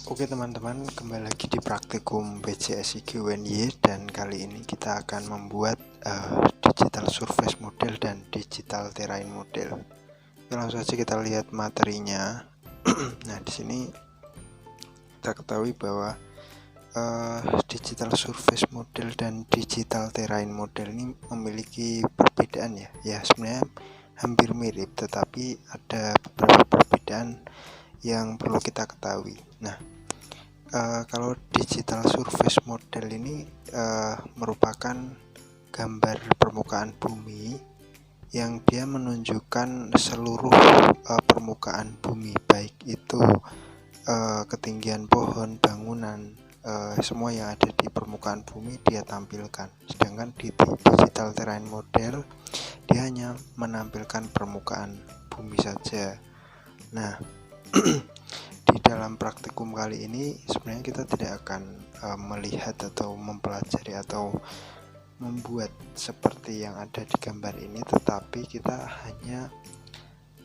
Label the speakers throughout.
Speaker 1: Oke teman-teman, kembali lagi di praktikum BCSIG UNY, dan kali ini kita akan membuat digital surface model dan digital terrain model. Langsung saja kita lihat materinya. Nah, di sini kita ketahui bahwa digital surface model dan digital terrain model ini memiliki perbedaan ya sebenarnya hampir mirip, tetapi ada beberapa perbedaan yang perlu kita ketahui. Nah, kalau digital surface model ini merupakan gambar permukaan bumi yang dia menunjukkan seluruh permukaan bumi, baik itu ketinggian pohon, bangunan, semua yang ada di permukaan bumi dia tampilkan. Sedangkan di digital terrain model dia hanya menampilkan permukaan bumi saja. Nah, di dalam praktikum kali ini sebenarnya kita tidak akan melihat atau mempelajari atau membuat seperti yang ada di gambar ini, tetapi kita hanya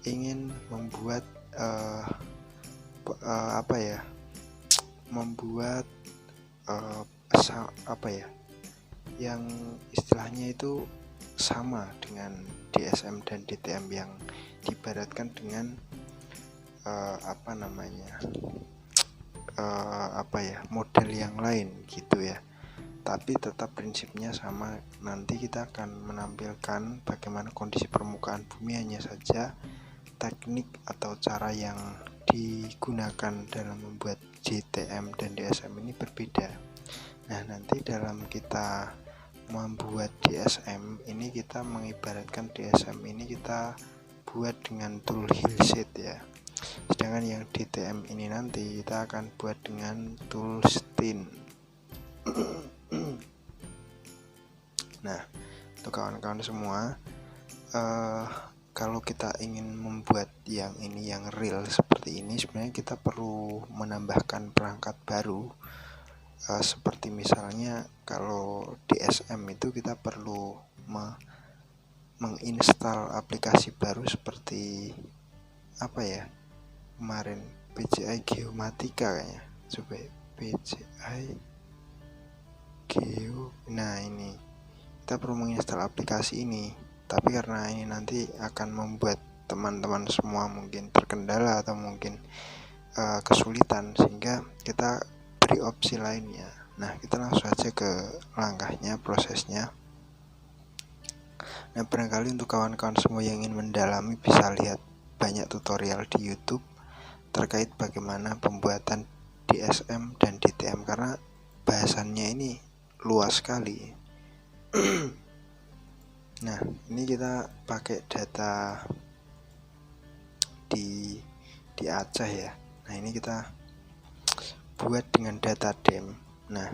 Speaker 1: ingin membuat yang istilahnya itu sama dengan DSM dan DTM, yang diibaratkan dengan model yang lain gitu ya, tapi tetap prinsipnya sama. Nanti kita akan menampilkan bagaimana kondisi permukaan bumi, hanya saja teknik atau cara yang digunakan dalam membuat JTM dan DSM ini berbeda. Nah, nanti dalam kita membuat DSM ini, kita mengibaratkan DSM ini kita buat dengan tool Hillshade ya. Sedangkan yang DTM ini nanti kita akan buat dengan tool Steen. Nah, untuk kawan-kawan semua, kalau kita ingin membuat yang ini, yang real seperti ini, sebenarnya kita perlu menambahkan perangkat baru. Seperti misalnya kalau DSM itu kita perlu menginstal aplikasi baru seperti kemarin PCI Geomatika kayaknya. Coba PCI Geo. Nah, ini kita perlu menginstal aplikasi ini, tapi karena ini nanti akan membuat teman-teman semua mungkin terkendala atau mungkin kesulitan, sehingga kita beri opsi lainnya. Nah, kita langsung aja ke langkahnya, prosesnya. Nah, barangkali untuk kawan-kawan semua yang ingin mendalami bisa lihat banyak tutorial di YouTube terkait bagaimana pembuatan DSM dan DTM, karena bahasannya ini luas sekali. Nah, ini kita pakai data di Aceh ya. Nah, ini kita buat dengan data DEM. Nah,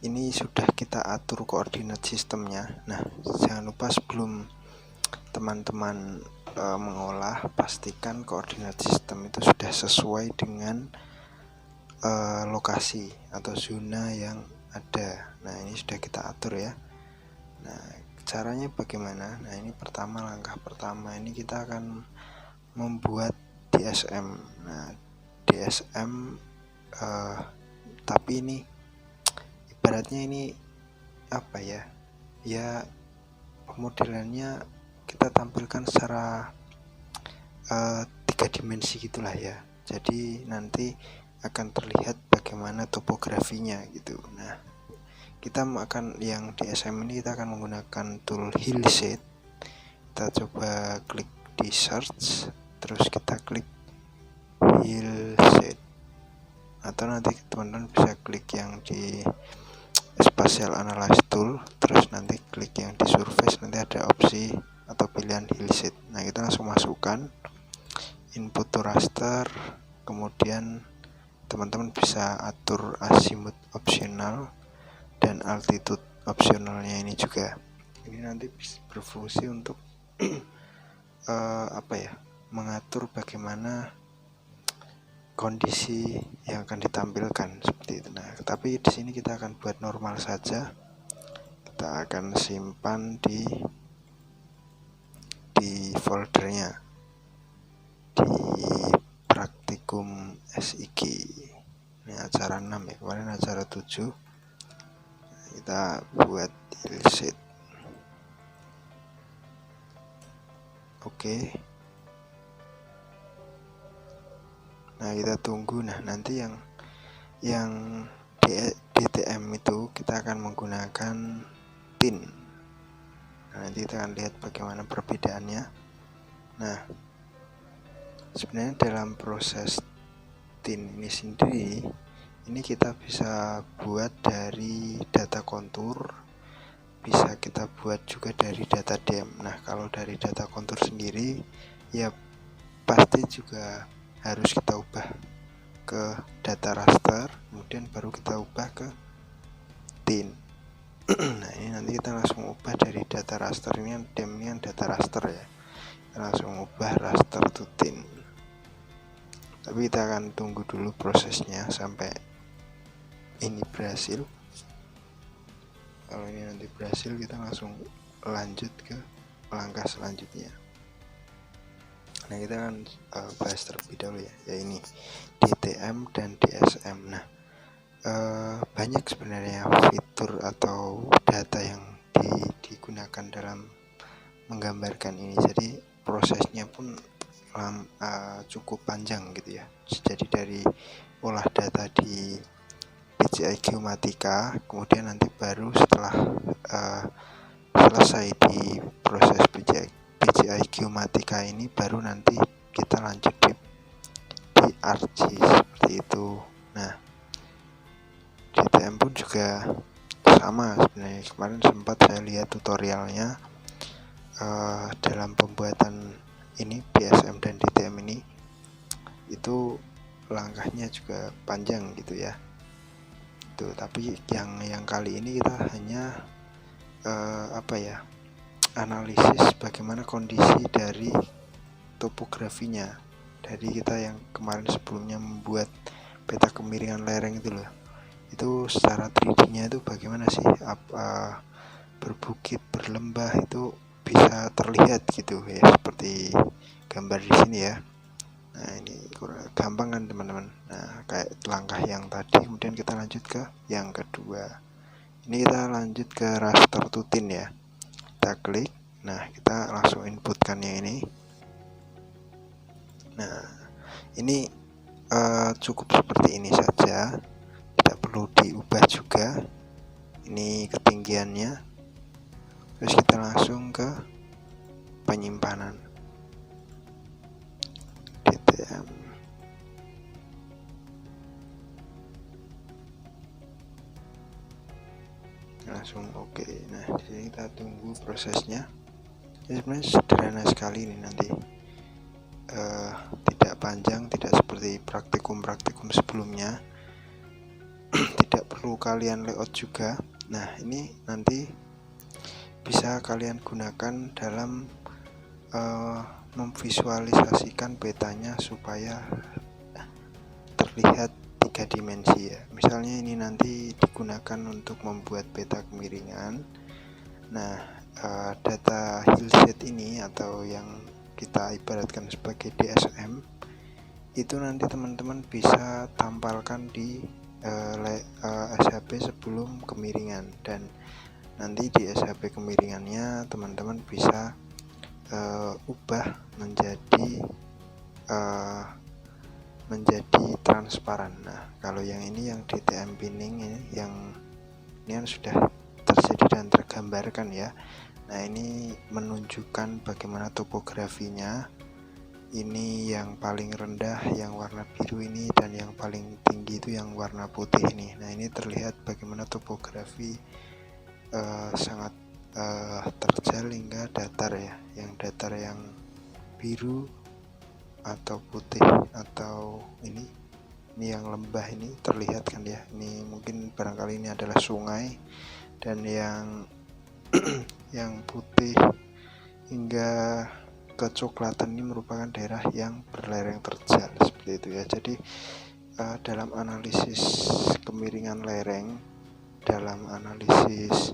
Speaker 1: ini sudah kita atur koordinat sistemnya. Nah, jangan lupa sebelum teman-teman mengolah, pastikan koordinat sistem itu sudah sesuai dengan lokasi atau zona yang ada. Nah, ini sudah kita atur ya. Nah, caranya bagaimana? Nah, ini langkah pertama ini kita akan membuat DSM. Nah, DSM tapi ini ibaratnya ini ya pemodelannya kita tampilkan secara 3 dimensi gitulah ya. Jadi nanti akan terlihat bagaimana topografinya gitu. Nah, kita akan yang DSM ini kita akan menggunakan tool Hillshade. Kita coba klik di search, terus kita klik Hillshade, atau nanti teman-teman bisa klik yang di Spatial Analyze Tool, terus nanti klik yang di Surface, nanti ada opsi atau pilihan Hillshade. Nah, kita langsung masukkan input to raster, kemudian teman-teman bisa atur azimuth opsional dan altitude opsionalnya ini juga. Ini nanti berfungsi untuk mengatur bagaimana kondisi yang akan ditampilkan seperti itu. Nah, tapi di sini kita akan buat normal saja. Kita akan simpan di foldernya di praktik praktikum SIG. Ini acara 6 ya, kemarin acara 7. Kita buat illustrate. Oke. Nah, kita tunggu. Nah, nanti yang DTM itu kita akan menggunakan tin. Nah, nanti kita akan lihat bagaimana perbedaannya. Nah, sebenarnya dalam proses tin ini sendiri, ini kita bisa buat dari data kontur, bisa kita buat juga dari data dem. Nah, kalau dari data kontur sendiri ya pasti juga harus kita ubah ke data raster, kemudian baru kita ubah ke tin. Nah, ini nanti kita langsung ubah dari data raster, ini yang dem, ini yang data raster ya, kita langsung ubah raster to tin. Tapi kita akan tunggu dulu prosesnya sampai ini berhasil. Kalau ini nanti berhasil, kita langsung lanjut ke langkah selanjutnya. Nah, kita akan bahas terlebih dahulu ya ini DTM dan DSM. Nah, banyak sebenarnya fitur atau data yang digunakan dalam menggambarkan ini. Jadi prosesnya pun cukup panjang gitu ya. Jadi dari olah data di PCI Geomatika, kemudian nanti baru setelah selesai di proses PCI Geomatika ini, baru nanti kita lanjut di ArcGIS seperti itu. Nah, DTM pun juga sama sebenarnya. Kemarin sempat saya lihat tutorialnya dalam pembuatan ini PSM dan DTM ini, itu langkahnya juga panjang gitu ya. Tuh, tapi yang kali ini kita hanya analisis bagaimana kondisi dari topografinya. Dari kita yang kemarin sebelumnya membuat peta kemiringan lereng itu loh, itu secara 3D-nya itu bagaimana sih, berbukit, berlembah, itu bisa terlihat gitu ya, seperti gambar di sini ya. Nah, ini kurang gampang kan teman-teman. Nah, kayak langkah yang tadi, kemudian kita lanjut ke yang kedua. Ini kita lanjut ke raster to tin ya. Kita klik. Nah, kita langsung inputkan yang ini. Nah, ini cukup seperti ini saja, tidak perlu diubah juga. Ini ketinggiannya. Terus kita langsung ke penyimpanan DTM. Langsung oke. Nah, di sini kita tunggu prosesnya. Ini sebenarnya sederhana sekali ini nanti. Tidak panjang, tidak seperti praktikum sebelumnya. Tidak perlu kalian layout juga. Nah, ini nanti bisa kalian gunakan dalam memvisualisasikan petanya supaya terlihat 3 dimensi ya. Misalnya ini nanti digunakan untuk membuat peta kemiringan. Nah, data hillset ini atau yang kita ibaratkan sebagai DSM itu nanti teman-teman bisa tampalkan di SHP sebelum kemiringan, dan nanti di SHP kemiringannya teman-teman bisa ubah menjadi transparan. Nah, kalau yang ini yang DTM pinning ini, yang ini kan sudah terjadi dan tergambarkan ya. Nah, ini menunjukkan bagaimana topografinya. Ini yang paling rendah yang warna biru ini, dan yang paling tinggi itu yang warna putih ini. Nah, ini terlihat bagaimana topografi sangat terjal hingga datar ya. Yang datar yang biru atau putih atau ini yang lembah ini terlihat kan ya. Ini mungkin barangkali ini adalah sungai, dan yang yang putih hingga kecoklatan ini merupakan daerah yang berlereng terjal seperti itu ya. Jadi dalam analisis kemiringan lereng, dalam analisis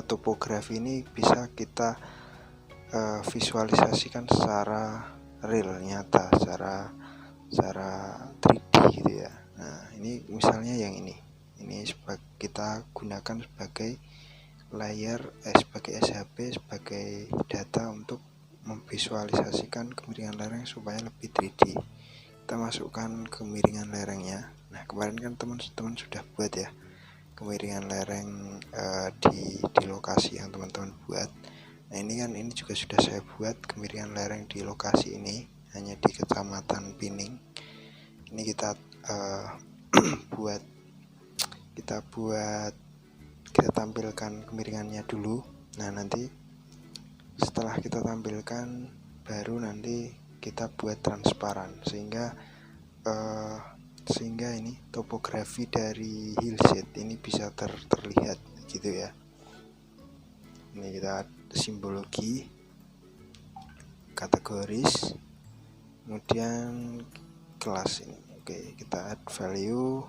Speaker 1: topografi ini bisa kita visualisasikan secara real, nyata, secara secara 3D gitu ya. Nah ini misalnya yang ini kita gunakan sebagai layer sebagai SHP, sebagai data untuk memvisualisasikan kemiringan lereng supaya lebih 3D. Kita masukkan kemiringan lerengnya. Nah kemarin kan teman-teman sudah buat ya kemiringan lereng di lokasi yang teman-teman buat. Nah ini juga sudah saya buat kemiringan lereng di lokasi ini, hanya di Kecamatan Pining. Ini kita kita tampilkan kemiringannya dulu. Nah nanti setelah kita tampilkan baru nanti kita buat transparan sehingga ini topografi dari hillside ini bisa terlihat gitu ya. Ini kita simbologi, kategoris, kemudian kelas ini. Oke, kita add value,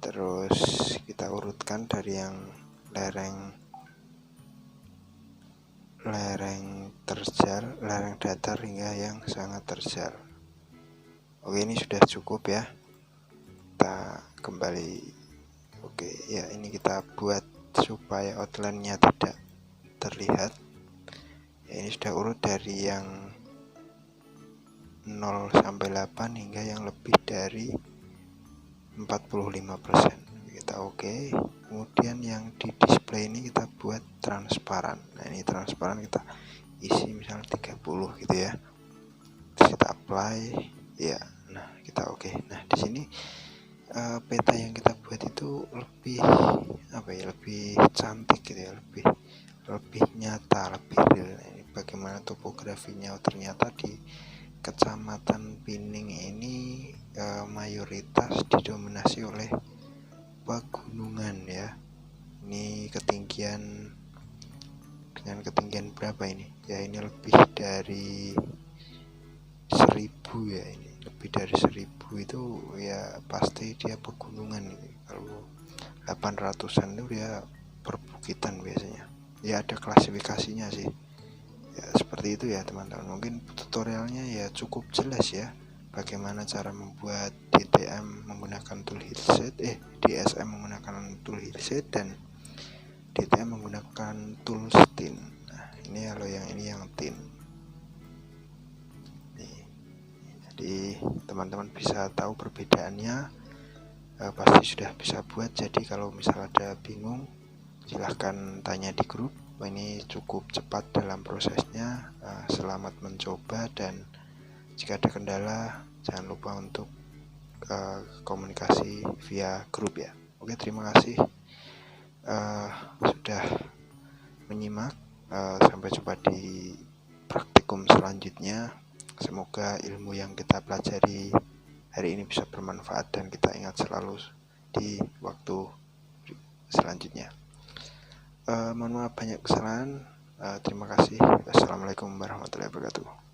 Speaker 1: terus kita urutkan dari yang lereng terjal, lereng datar hingga yang sangat terjal. Oke, ini sudah cukup ya. Kita kembali. Oke ya, ini kita buat supaya outline-nya tidak terlihat ya. Ini sudah urut dari yang 0 sampai 8 hingga yang lebih dari 45%. Kita oke. Kemudian yang di display ini kita buat transparan. Nah ini transparan kita isi misalnya 30 gitu ya. Terus kita apply ya. Nah kita oke. Nah di sini peta yang kita buat itu lebih lebih cantik gitu ya, lebih nyata, lebih real. Ini bagaimana topografinya. Ternyata di Kecamatan Pining ini mayoritas didominasi oleh pegunungan ya. Ini ketinggian dengan ketinggian berapa ini ya, ini lebih dari 1000 ya. Ini lebih dari 1000 itu ya pasti dia pegunungan ini. Kalau 800-an itu dia perbukitan biasanya ya. Ada klasifikasinya sih ya, seperti itu ya teman-teman. Mungkin tutorialnya ya cukup jelas ya, bagaimana cara membuat DTM menggunakan tool hillside, DSM menggunakan tool hillside, dan DTM menggunakan tool thin. Nah ini kalau yang ini yang thin. Jadi teman-teman bisa tahu perbedaannya, pasti sudah bisa buat. Jadi kalau misal ada bingung silahkan tanya di grup. Ini cukup cepat dalam prosesnya. Selamat mencoba, dan jika ada kendala jangan lupa untuk komunikasi via grup ya. Oke, terima kasih sudah menyimak. Sampai jumpa di praktikum selanjutnya. Semoga ilmu yang kita pelajari hari ini bisa bermanfaat dan kita ingat selalu di waktu selanjutnya. Mohon maaf banyak kesalahan. Terima kasih. Wassalamualaikum warahmatullahi wabarakatuh.